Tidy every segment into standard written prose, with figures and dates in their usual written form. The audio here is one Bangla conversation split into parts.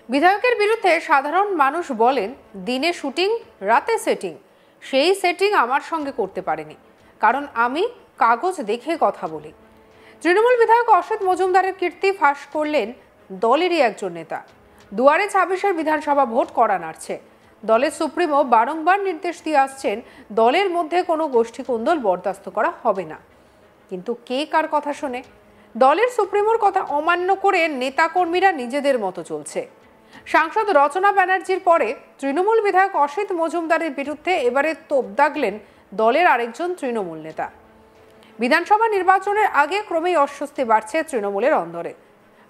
বিধায়কের বিরুদ্ধে সাধারণ মানুষ বলেন, দিনে শুটিং, রাতে সেটিং। সেই সেটিং আমার সঙ্গে করতে পারেনি, কারণ আমি কাগজ দেখে কথা বলি। তৃণমূল বিধায়ক অসিত মজুমদারের কীর্তি ফাঁস করলেন দলেরই একজন নেতা। দুয়ারে ২৬-এর বিধানসভা ভোট করা নাড়ছে। দলের সুপ্রিমো বারংবার নির্দেশ দিয়ে আসছেন, দলের মধ্যে কোনো গোষ্ঠী কোন্দল বরদাস্ত করা হবে না। কিন্তু কে কার কথা শোনে? দলের সুপ্রিমোর কথা অমান্য করে নেতাকর্মীরা নিজেদের মতো চলছে। সাংসদ রচনা ব্যানার্জির পরে তৃণমূল বিধায়ক অসিত মজুমদারের বিরুদ্ধে এবারে তোপ দাগলেন দলের আরেকজন তৃণমূল নেতা। বিধানসভা নির্বাচনের আগে ক্রমেই অস্বস্তি বাড়ছে তৃণমূলের অন্দরে।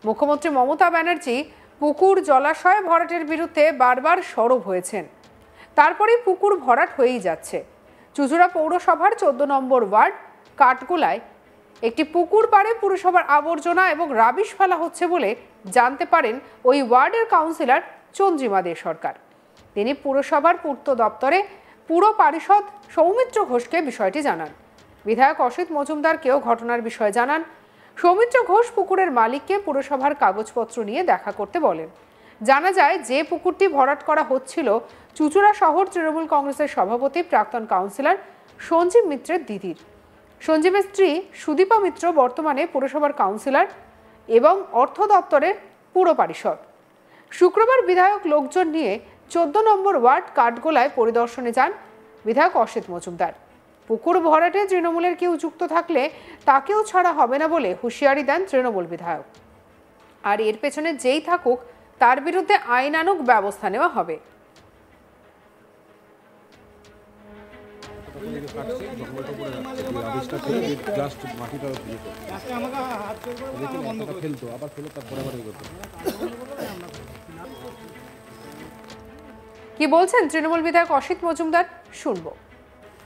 মুখ্যমন্ত্রী মমতা ব্যানার্জি পুকুর জলাশয় ভরাটের বিরুদ্ধে বারবার সরব হয়েছেন। তারপরেই পুকুর ভরাট হয়েই যাচ্ছে। চুঁচুড়া পৌরসভার ১৪ নম্বর ওয়ার্ড কাঠগোলায় একটি পুকুর পাড়ে পুরসভার আবর্জনা এবং রাবিশ ফেলা হচ্ছে বলে জানতে পারেন ওই ওয়ার্ডের কাউন্সিলর চন্দ্রিমা দে সরকার। তিনি পুরসভার পূর্ত দপ্তরে পুর পারিষদ সৌমিত্র ঘোষকে বিষয়টি জানান। বিধায়ক অসিত মজুমদারকেও ঘটনার বিষয়ে জানান। সৌমিত্র ঘোষ পুকুরের মালিককে পুরসভার কাগজপত্র নিয়ে দেখা করতে বলেন। জানা যায়, যে পুকুরটি ভরাট করা হচ্ছিল চুঁচুড়া শহর তৃণমূল কংগ্রেসের সভাপতি প্রাক্তন কাউন্সিলর সঞ্জীব মিত্রের দিদির। সঞ্জীবের স্ত্রী সুদীপা মিত্র বর্তমানে পুরসভার কাউন্সিলর এবং অর্থ দপ্তরের পুর পারিষদ। শুক্রবার বিধায়ক লোকজন নিয়ে ১৪ নম্বর ওয়ার্ড কাঠগোলায় পরিদর্শনে যান বিধায়ক অসিত মজুমদার। পুকুর ভরাটে তৃণমূলের কেউ যুক্ত থাকলে তাকেও ছাড়া হবে না বলে হুঁশিয়ারি দেন তৃণমূল বিধায়ক। আর এর পেছনে যেই থাকুক, তার বিরুদ্ধে আইনানুগ ব্যবস্থা নেওয়া হবে। কি বলছেন তৃণমূল বিধায়ক অসিত মজুমদার, শুনবো।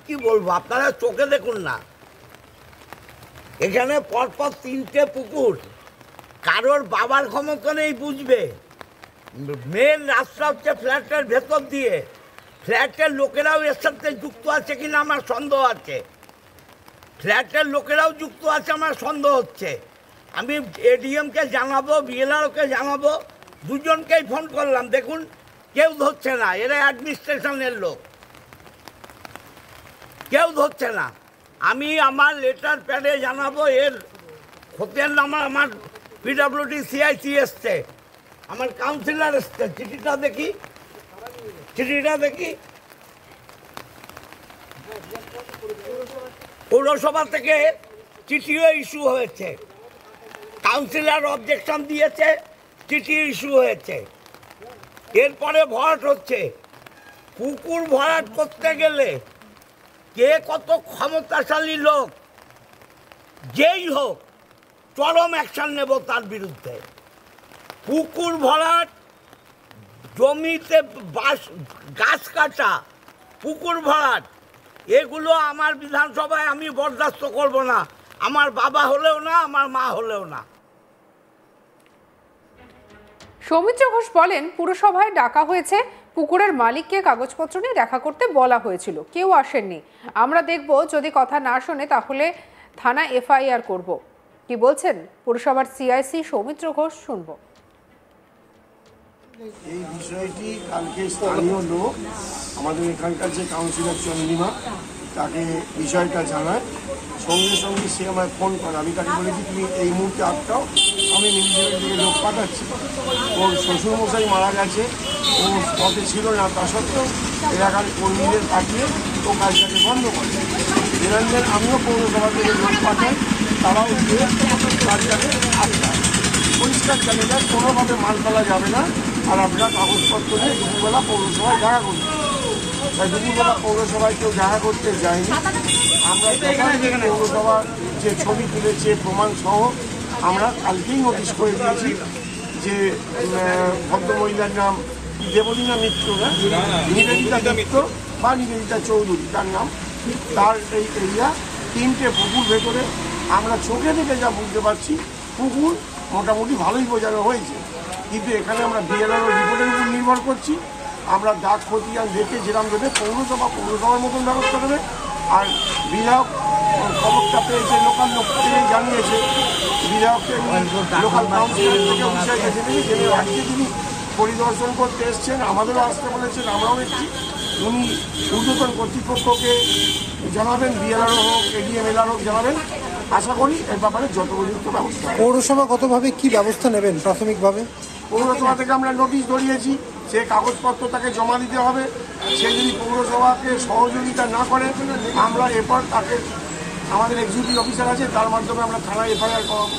কি বলবো, আপনারা চোখে দেখুন না, এখানে পরপর ৩টে পুকুর। কারোর বাবার ক্ষমতা নেই বুঝবে। মেন রাস্তা হচ্ছে ফ্ল্যাটের ভেতর দিয়ে। ফ্ল্যাটের লোকেরাও এর সাথে যুক্ত আছে কিনা আমার সন্দেহ আছে। ফ্ল্যাটের লোকেরাও যুক্ত আছে আমার সন্দেহ হচ্ছে। আমি এডিএমকে জানাবো, বিএলআরওকে জানাবো, দুজনকেই ফোন করলাম, দেখুন কেউ ধরছে না। এরা অ্যাডমিনিস্ট্রেশনের লোক, কেউ ধরছে না। আমি আমার লেটার প্যাডে জানাবো, এর খতিয়ান নামা আমার পিডব্লিউডি সিআইসি এসছে, আমার কাউন্সিলর এসছে। চিঠিটা দেখি, চিঠিটা দেখি। পৌরসভা থেকে চিঠিও ইস্যু হয়েছে, কাউন্সিলর অবজেকশন দিয়েছে, চিঠি ইস্যু হয়েছে। এরপরে ভরাট হচ্ছে। পুকুর ভরাট করতে গেলে কে কত ক্ষমতাশালী লোক, যেই হোক চরম অ্যাকশন নেব তার বিরুদ্ধে। পুকুর ভরাট, জমিতে গাছ কাটা, পুকুর ভরাট, এগুলো আমার বিধানসভায় আমি বরদাস্ত করব না। আমার বাবা হলেও না, আমার মা হলেও না। সৌমিত্র ঘোষ বলেন, পুরসভায় ডাকা হয়েছে, পুকুরের মালিককে কাগজপত্র নিয়ে দেখা করতে বলা হয়েছিল, কেউ আসেননি। আমরা দেখব, যদি কথা না শোনে তাহলে থানা এফআইআর করব। কি বলছেন পুরসভার সিআইসি সৌমিত্র ঘোষ, শুনবো। এই বিষয়টি কালকে স্থানীয় লোক, আমাদের এখানকার যে কাউন্সিলর চন্দ্রিমা, তাকে বিষয়টা জানায়। সঙ্গে সঙ্গে সে আমায় ফোন করে। আমি তাকে বলেছি, তুমি এই মুহূর্তে আটকাও, আমি মিউনিসিপ্যালিটি থেকে লোক পাঠাচ্ছি। ওর শ্বশুরমশাই মারা গেছে, ও পথে ছিল না, তা সত্ত্বেও এলাকার কর্মীদের পাঠিয়ে ও কাজটাকে বন্ধ করে। নিরঞ্জন আমিও পৌরসভা থেকে লোক পাঠাই, তারাও গিয়ে কাজটাকে আটকায়। পরিষ্কার জানি যায় কোনোভাবে মাল ফেলা যাবে না, আর আমরা কাগজপত্র নিয়ে দুপুরবেলা পৌরসভায় দেখা করি। তাই দুপুরবেলা পৌরসভায় কেউ দেখা করতে যায়নি। আমরা পৌরসভার যে ছবি তুলেছে প্রমাণ সহ আমরা কালকেই নোটিশ করে দিয়েছি যে ভদ্রমহিলার নাম দেবলীনা মিত্র, নিবেদিতা মিত্র বা নিবেদিতা চৌধুরী তার নাম, তার এই এরিয়া 3টে পুকুর ভেতরে। আমরা চোখে দেখে যা বুঝতে পারছি, পুকুর মোটামুটি ভালোই বোঝানো হয়েছে, কিন্তু এখানে আমরা বিএলআর রিপোর্টের উপর নির্ভর করছি। আমরা দাগ খতিয়ান দেখে যেরকম দেবে পৌরসভার মতন ব্যবস্থা দেবে। আর বিধায়ক খবরটা পেয়েছে, লোকাল লোক থেকে জানিয়েছে, বিধায়ককে লোকাল কাউন্সিলর থেকে বিষয়টা জেনে আজকে তিনি পরিদর্শন করতে এসছেন, আমাদেরও আসতে বলেছেন, আমরাও এসেছি। উনি ঊর্ধ্বতন কর্তৃপক্ষকে জানাবেন, বিএলআরও হোক, এডিএমএলআর হোক জানাবেন। আশা করি এর ব্যাপারে যত উপযুক্ত ব্যবস্থা। পৌরসভাগতভাবে কি ব্যবস্থা নেবেন প্রাথমিকভাবে? পৌরসভা থেকে আমরা নোটিশ ধরিয়েছি, সে কাগজপত্র তাকে জমা দিতে হবে। সে যদি পৌরসভাকে সহযোগিতা না করে, আমরা এরপর তাকে, আমাদের এক্সিকিউটিভ অফিসার আছে, তার মাধ্যমে আমরা থানায় এফআইআর করাবো।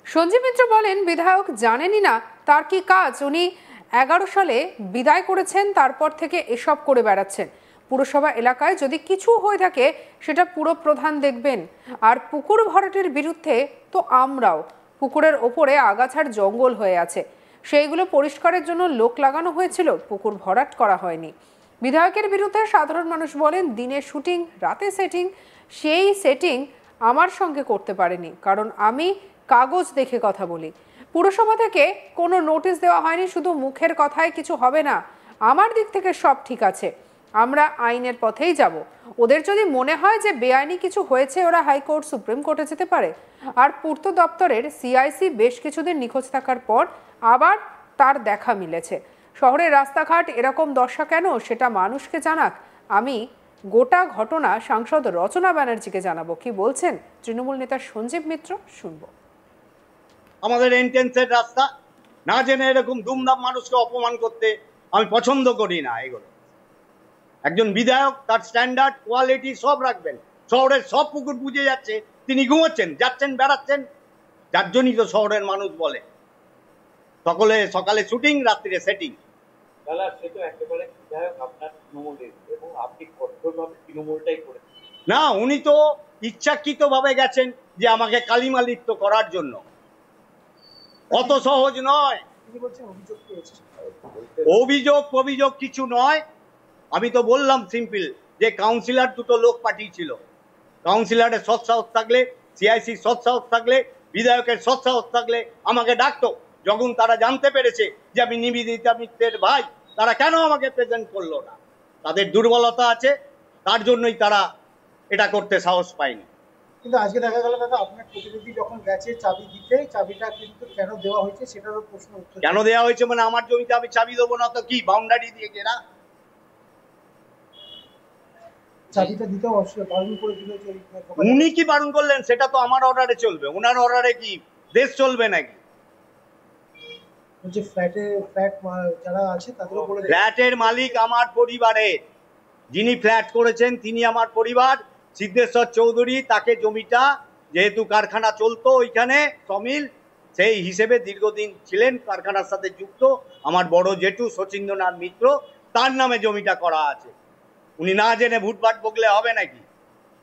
সঞ্জীব মিত্র বলেন, বিধায়ক জানেনই না তার কি কাজ। উনি 11 সালে বিদায় করেছেন, তারপর থেকে এসব করে বেড়াচ্ছেন। পুরসভা এলাকায় যদি কিছু হয়ে থাকে সেটা পুরপ্রধান দেখবেন। আর পুকুর ভরাটের বিরুদ্ধে তো আমরাও। পুকুরের ওপরে আগাছার জঙ্গল হয়ে আছে, সেইগুলো পরিষ্কারের জন্য লোক লাগানো হয়েছিল, পুকুর ভরাট করা হয়নি। বিধায়কের বিরুদ্ধে সাধারণ মানুষ বলেন, দিনে শুটিং, রাতে সেটিং। সেই সেটিং আমার সঙ্গে করতে পারেনি, কারণ আমি কাগজ দেখে কথা বলি। পুরসভা থেকে কোনো নোটিশ দেওয়া হয়নি, শুধু মুখের কথায় কিছু হবে না। আমার দিক থেকে সব ঠিক আছে, আমরা আইনের পথেই যাব। ওদের যদি মনে হয় যে বেআইনি কিছু হয়েছে, ওরা হাইকোর্ট, সুপ্রিম কোর্টে যেতে পারে। আর পূর্ত দপ্তরের সিআইসি বেশ কিছুদিন নিখোঁজ থাকার পর আবার তার দেখা মিলেছে। শহরের রাস্তাঘাট এরকম দশা কেন, সেটা মানুষকে জানাক। আমি গোটা ঘটনা সাংসদ রচনা ব্যানার্জিকে জানাবো। কি বলছেন তৃণমূল নেতা সঞ্জীব মিত্র, শুনবো। আমাদের এন্ট্রেন্সের রাস্তা না জেনে এরকম দুমদাম মানুষকে অপমান করতে আমি পছন্দ করি না। এগুলো একজন বিধায়ক তার স্ট্যান্ডার্ড, কোয়ালিটি সব রাখবেন। শহরের সব পুকুর বুঝে যাচ্ছে, তিনি ঘুমোচ্ছেন, যাচ্ছেন, বেড়াচ্ছেন। যার জন্যই তো শহরের মানুষ বলে সকলে সকালে শুটিং, রাত্রিরে সেটিং। না, উনি তো ইচ্ছাকৃত ভাবে গেছেন যে আমাকে কালিমালিপ্ত করার জন্য। অত সহজ নয়। অভিযোগ কিছু নয়। আমি তো বললাম সিম্পল যে কাউন্সিলর দুটো লোক পাঠিয়েছিল। কাউন্সিলরের সৎ সাহস থাকলে, সিআইসির সৎ সাহস থাকলে, বিধায়কের সৎ সাহস থাকলে আমাকে ডাকতো। যখন তারা জানতে পেরেছে যে আমি নিবেদিতা মিত্রের ভাই, তারা কেন আমাকে প্রেজেন্ট করলো না? তাদের দুর্বলতা আছে, তার জন্যই তারা এটা করতে সাহস পায়নি। কিন্তু আজকে দেখা গেল দাদা, আপনার প্রতিনিধি যখন গেছে চাবি দিতে, চাবিটা কিন্তু কেন দেওয়া হয়েছে সেটারও প্রশ্ন উত্তর। কেন দেওয়া হয়েছে মানে আমার জমিতে আমি চাবি দেবো না তো কি? বাউন্ডারি দিয়ে ঘেরা। চাবিটা দিতেও বারণ করে দিল। উনি কি বারণ করলেন? সেটা তো আমার অর্ডারে চলবে। ওনার অর্ডারে কি দেশ চলবে নাকি? যে ফ্ল্যাট যারা আছে তাদেরও বলে, ফ্ল্যাটের মালিক আমার পরিবারের, যিনি ফ্ল্যাট করেছেন তিনি আমার পরিবার। সিদ্ধেশ্বর চৌধুরী, তাকে জমিটা, যেহেতু কারখানা চলতো ওইখানে সমিল, সেই হিসেবে দীর্ঘদিন ছিলেন, কারখানার সাথে যুক্ত। আমার বড় জেঠু শচীন্দ্রনাথ মিত্র, তার নামে জমিটা করা আছে। উনি না জেনে ভুটভাট বকলে হবে নাকি?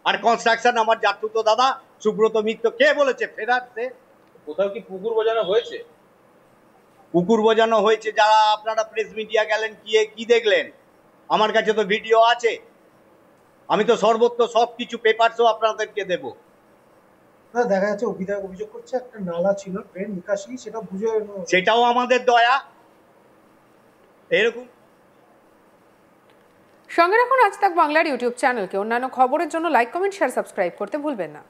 আর কনস্ট্রাকশন আমার জাতুতো দাদা সুব্রত মিত্র। কে বলেছে ফেরাতে? কোথাও কি পুকুর বোঝানো হয়েছে? পুকুর বোঝানো হয়েছে। যারা আপনারা প্রেস মিডিয়া গেলেন, কি দেখলেন? আমার কাছে তো ভিডিও আছে। আমি তো সর্বত্র সবকিছু পেপারসও আপনাদেরকে দেব। দেখা যাচ্ছে অভিযোগ করছে একটা নালা ছিল, ট্রেন নিকাশি, সেটা বুঝে, সেটাও আমাদের দয়া। এরকম সঙ্গে রাখুন আজ তাক বাংলার ইউটিউব চ্যানেলকে। অন্যান্য খবরের জন্য লাইক, কমেন্ট, শেয়ার, সাবস্ক্রাইব করতে ভুলবেন না।